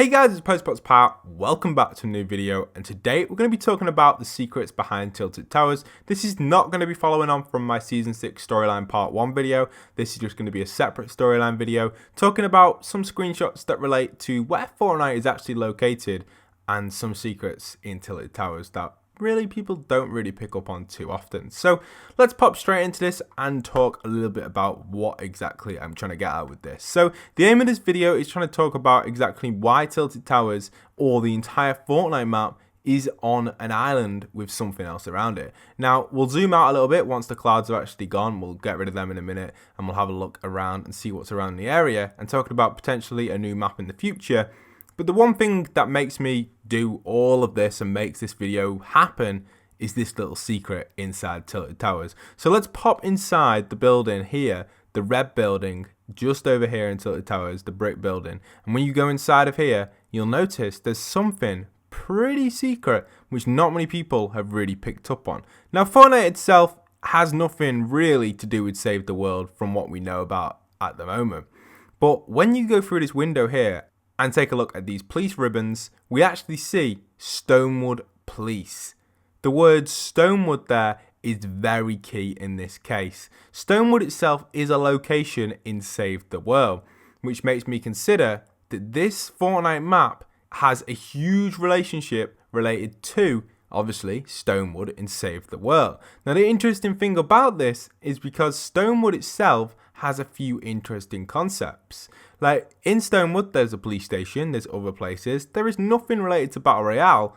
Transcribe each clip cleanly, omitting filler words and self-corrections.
Hey guys, it's PostboxPower. Welcome back to a new video, and today we're going to be talking about the secrets behind Tilted Towers. This is not going to be following on from my Season 6 Storyline Part 1 video. This is just going to be a separate storyline video talking about some screenshots that relate to where Fortnite is actually located and some secrets in Tilted Towers that really people don't really pick up on too often. So let's pop straight into this and talk a little bit about what exactly I'm trying to get at with this. So the aim of this video is trying to talk about exactly why Tilted Towers, or the entire Fortnite map, is on an island with something else around it. Now we'll zoom out a little bit once the clouds are actually gone. We'll get rid of them in a minute and we'll have a look around and see what's around the area and talking about potentially a new map in the future. But the one thing that makes me do all of this and makes this video happen is this little secret inside Tilted Towers. So let's pop inside the building here, the red building just over here in Tilted Towers, the brick building. And when you go inside of here, you'll notice there's something pretty secret which not many people have really picked up on. Now Fortnite itself has nothing really to do with Save the World from what we know about at the moment. But when you go through this window here and take a look at these police ribbons, we actually see Stonewood Police. The word Stonewood there is very key in this case. Stonewood itself is a location in Save the World, which makes me consider that this Fortnite map has a huge relationship related to, obviously, Stonewood in Save the World. Now the interesting thing about this is because Stonewood itself has a few interesting concepts. Like in Stonewood there's a police station, there's other places. There is nothing related to Battle Royale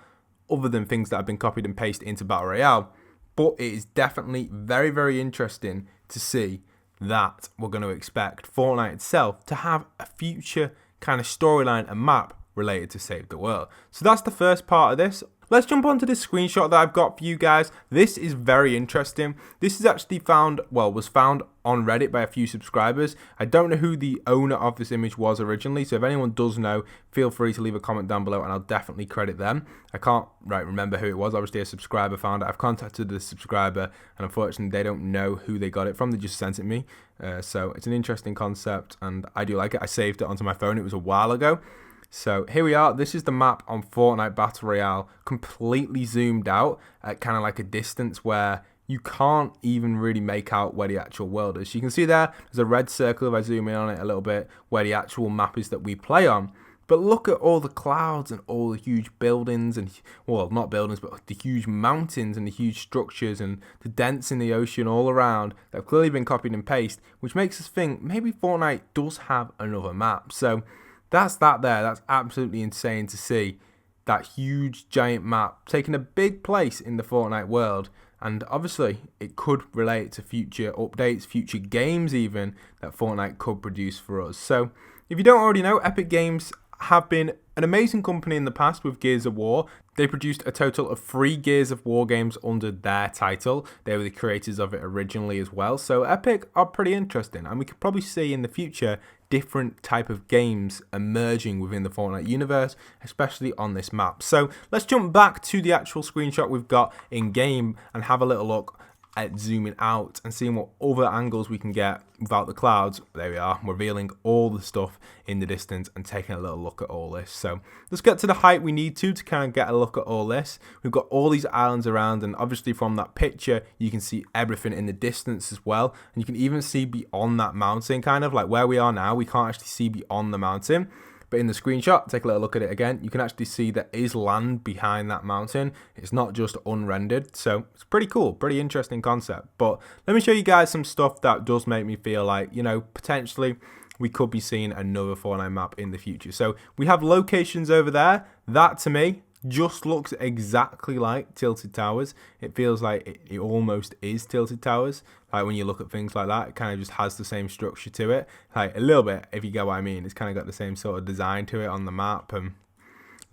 other than things that have been copied and pasted into Battle Royale. But it is definitely very, very interesting to see that we're going to expect Fortnite itself to have a future kind of storyline and map related to Save the World. So that's the first part of this. Let's jump onto this screenshot that I've got for you guys. This is very interesting. This is actually was found on Reddit by a few subscribers. I don't know who the owner of this image was originally, so if anyone does know, feel free to leave a comment down below and I'll definitely credit them. I can't remember who it was. Obviously a subscriber found it. I've contacted the subscriber and unfortunately they don't know who they got it from. They just sent it me. So it's an interesting concept and I do like it. I saved it onto my phone. It was a while ago. So here we are. This is the map on Fortnite Battle Royale, completely zoomed out at kind of like a distance where you can't even really make out where the actual world is. You can see there's a red circle if I zoom in on it a little bit where the actual map is that we play on. But look at all the clouds and all the huge buildings and, well, not buildings, but the huge mountains and the huge structures and the dents in the ocean all around that have clearly been copied and pasted, which makes us think maybe Fortnite does have another map. So that's that there. That's absolutely insane to see that huge giant map taking a big place in the Fortnite world. And obviously it could relate to future updates, future games even, that Fortnite could produce for us. So if you don't already know, Epic Games have been an amazing company in the past with Gears of War. They produced a total of 3 Gears of War games under their title. They were the creators of it originally as well. So Epic are pretty interesting, and we could probably see in the future different type of games emerging within the Fortnite universe, especially on this map. So let's jump back to the actual screenshot we've got in game and have a little look at zooming out and seeing what other angles we can get without the clouds. There we are, revealing all the stuff in the distance and taking a little look at all this. So let's get to the height we need to kind of get a look at all this. We've got all these islands around, and obviously from that picture you can see everything in the distance as well, and you can even see beyond that mountain, kind of like where we are now. We can't actually see beyond the mountain. But in the screenshot, take a little look at it again, you can actually see there is land behind that mountain. It's not just unrendered, so it's pretty cool, pretty interesting concept. But let me show you guys some stuff that does make me feel like, you know, potentially we could be seeing another Fortnite map in the future. So we have locations over there. That to me just looks exactly like Tilted Towers. It feels like it almost is Tilted Towers. Like when you look at things like that, it kind of just has the same structure to it. Like a little bit, if you get what I mean. It's kind of got the same sort of design to it on the map. And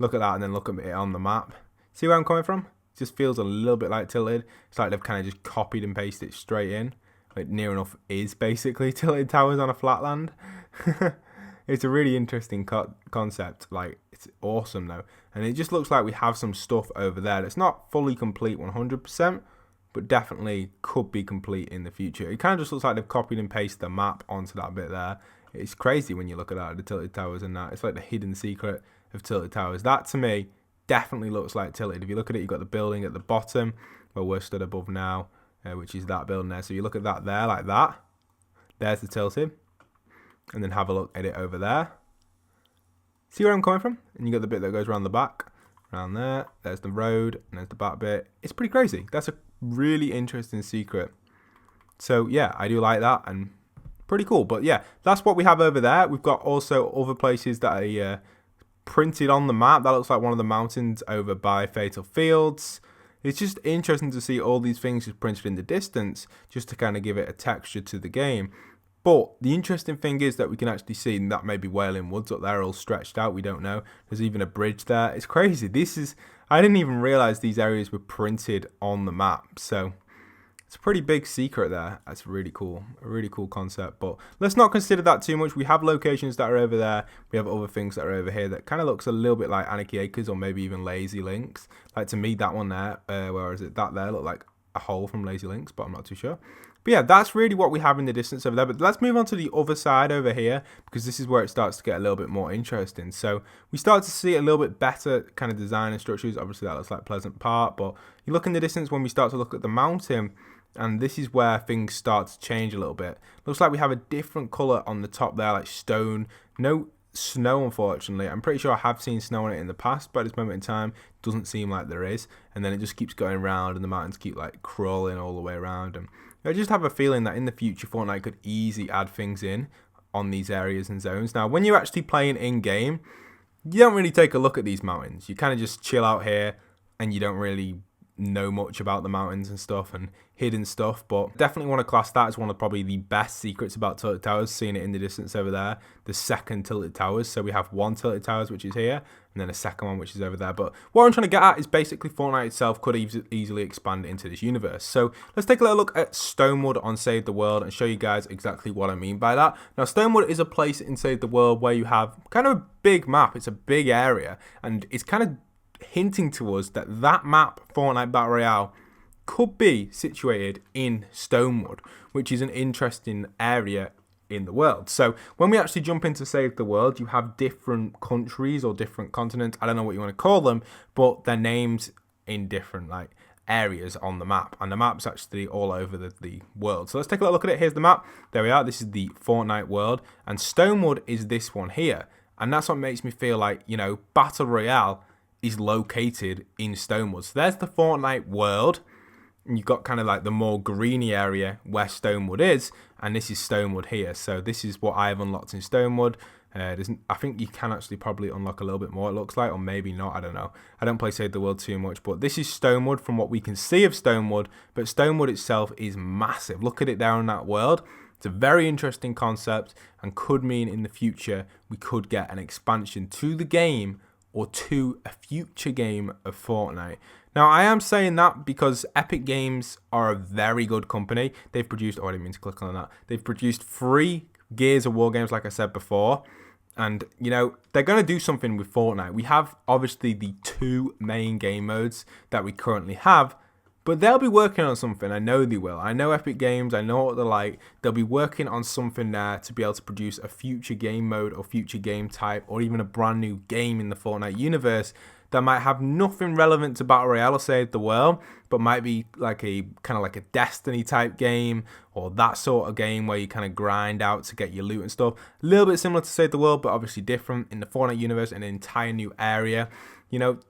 look at that and then look at it on the map. See where I'm coming from? It just feels a little bit like Tilted. It's like they've kind of just copied and pasted it straight in. Like near enough is basically Tilted Towers on a flatland. It's a really interesting concept. Like, it's awesome though. And it just looks like we have some stuff over there that's not fully complete 100%, but definitely could be complete in the future. It kind of just looks like they've copied and pasted the map onto that bit there. It's crazy when you look at that, the tilted towers and that. It's like the hidden secret of tilted towers. That to me definitely looks like tilted. If you look at it, you've got the building at the bottom where we're stood above now, which is that building there. So you look at that there like that. There's the tilted. And then have a look at it over there. See where I'm coming from? And you got the bit that goes around the back. Around there. There's the road. And there's the back bit. It's pretty crazy. That's a really interesting secret. So yeah, I do like that. And pretty cool. But yeah, that's what we have over there. We've got also other places that are printed on the map. That looks like one of the mountains over by Fatal Fields. It's just interesting to see all these things just printed in the distance, just to kind of give it a texture to the game. But the interesting thing is that we can actually see that maybe Wailing Woods up there all stretched out. We don't know. There's even a bridge there. It's crazy. I didn't even realize these areas were printed on the map. So it's a pretty big secret there. That's really cool. A really cool concept. But let's not consider that too much. We have locations that are over there. We have other things that are over here that kind of looks a little bit like Anarchy Acres or maybe even Lazy Links. Like to me, that one there, where is it? That there looked like a hole from Lazy Links, but I'm not too sure. But yeah, that's really what we have in the distance over there. But let's move on to the other side over here, because this is where it starts to get a little bit more interesting. So we start to see a little bit better kind of design and structures. Obviously, that looks like Pleasant Park, but you look in the distance when we start to look at the mountain, and this is where things start to change a little bit. Looks like we have a different colour on the top there, like stone. No snow, unfortunately. I'm pretty sure I have seen snow on it in the past, but at this moment in time, it doesn't seem like there is. And then it just keeps going around, and the mountains keep like crawling all the way around. And I just have a feeling that in the future, Fortnite could easily add things in on these areas and zones. Now, when you're actually playing in-game, you don't really take a look at these mountains. You kind of just chill out here, and you don't really know much about the mountains and stuff and hidden stuff, but definitely want to class that as one of probably the best secrets about Tilted Towers, seeing it in the distance over there, the second Tilted Towers. So we have one Tilted Towers, which is here, and then a second one, which is over there. But what I'm trying to get at is basically Fortnite itself could easily expand into this universe. So let's take a little look at Stonewood on Save the World and show you guys exactly what I mean by that. Now, Stonewood is a place in Save the World where you have kind of a big map. It's a big area, and it's kind of hinting to us that that map, Fortnite Battle Royale, could be situated in Stonewood, which is an interesting area in the world. So when we actually jump into Save the World, you have different countries or different continents, I don't know what you want to call them, but they're named in different like areas on the map, and the map's actually all over the world. So let's take a look at it. Here's the map. There we are. This is the Fortnite world, and Stonewood is this one here, and that's what makes me feel like, you know, Battle Royale is located in Stonewood. So there's the Fortnite world, and you've got kind of like the more greeny area where Stonewood is, and this is Stonewood here. So this is what I've unlocked in Stonewood. I think you can actually probably unlock a little bit more, it looks like, or maybe not, I don't know. I don't play Save the World too much, but this is Stonewood from what we can see of Stonewood, but Stonewood itself is massive. Look at it there on that world. It's a very interesting concept and could mean in the future we could get an expansion to the game or to a future game of Fortnite. Now, I am saying that because Epic Games are a very good company. They've produced, I didn't mean to click on that. They've produced 3 Gears of War games, like I said before. And, you know, they're going to do something with Fortnite. We have, obviously, the 2 main game modes that we currently have. But they'll be working on something. I know they will. I know Epic Games. I know what they're like. They'll be working on something there to be able to produce a future game mode or future game type or even a brand new game in the Fortnite universe that might have nothing relevant to Battle Royale or Save the World, but might be like a kind of like a Destiny type game or that sort of game where you kind of grind out to get your loot and stuff. A little bit similar to Save the World, but obviously different in the Fortnite universe, an entire new area. You know,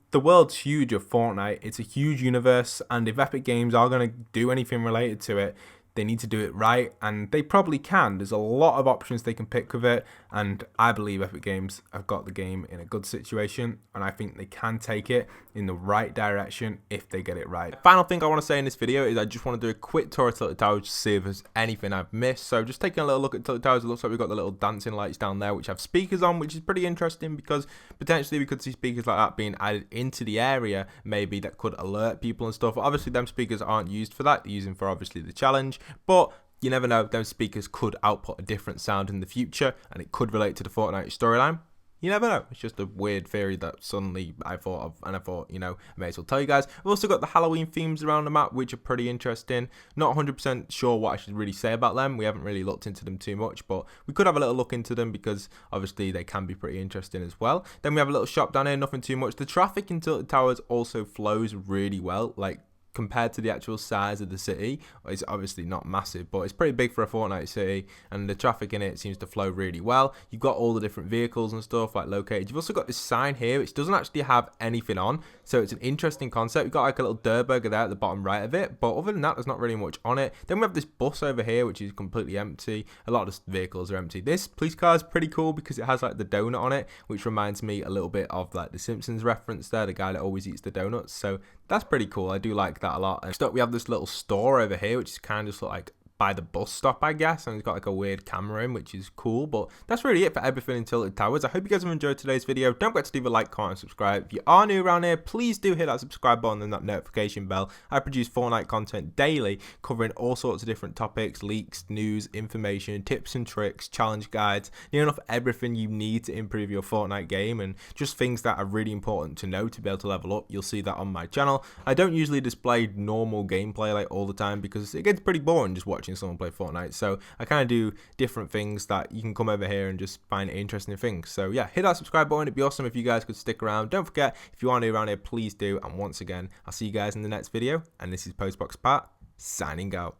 the world's huge of Fortnite. It's a huge universe, and if Epic Games are going to do anything related to it, they need to do it right, and they probably can. There's a lot of options they can pick with it, and I believe Epic Games have got the game in a good situation, and I think they can take it in the right direction if they get it right. Final thing I want to say in this video is I just want to do a quick tour of Tilted Towers to see if there's anything I've missed. So just taking a little look at Tilted Towers, it looks like we've got the little dancing lights down there which have speakers on, which is pretty interesting because potentially we could see speakers like that being added into the area, maybe that could alert people and stuff. Obviously them speakers aren't used for that, they're using for obviously the challenge, but you never know, those speakers could output a different sound in the future and it could relate to the Fortnite storyline. You never know. It's just a weird theory that suddenly I thought of, and I thought, I may as well tell you guys. We've also got the Halloween themes around the map, which are pretty interesting. Not 100% sure what I should really say about them. We haven't really looked into them too much, but we could have a little look into them because obviously they can be pretty interesting as well. Then we have a little shop down here, nothing too much. The traffic in Tilted Towers also flows really well, like compared to the actual size of the city. It's obviously not massive, but it's pretty big for a Fortnite city, and the traffic in it seems to flow really well. You've got all the different vehicles and stuff like located. You've also got this sign here which doesn't actually have anything on, so it's an interesting concept. You've got like a little Durburger there at the bottom right of it, but other than that there's not really much on it. Then we have this bus over here which is completely empty. A lot of the vehicles are empty. This police car is pretty cool because it has like the donut on it, which reminds me a little bit of like the Simpsons reference there, the guy that always eats the donuts. So that's pretty cool. I do like that a lot. Next up, we have this little store over here, which is kind of just like by the bus stop, I guess, and it's got like a weird camera in, which is cool. But that's really it for everything in Tilted Towers. I hope you guys have enjoyed today's video. Don't forget to leave a like, comment, and subscribe. If you are new around here, please do hit that subscribe button and that notification bell. I produce Fortnite content daily, covering all sorts of different topics, leaks, news, information, tips and tricks, challenge guides, near enough everything you need to improve your Fortnite game, and just things that are really important to know to be able to level up. You'll see that on my channel. I don't usually display normal gameplay like all the time because it gets pretty boring just watching someone play Fortnite, so I kind of do different things that you can come over here and just find interesting things. So yeah, hit that subscribe button. It'd be awesome if you guys could stick around. Don't forget, if you are new around here, please do. And once again, I'll see you guys in the next video, and this is Postbox Pat signing out.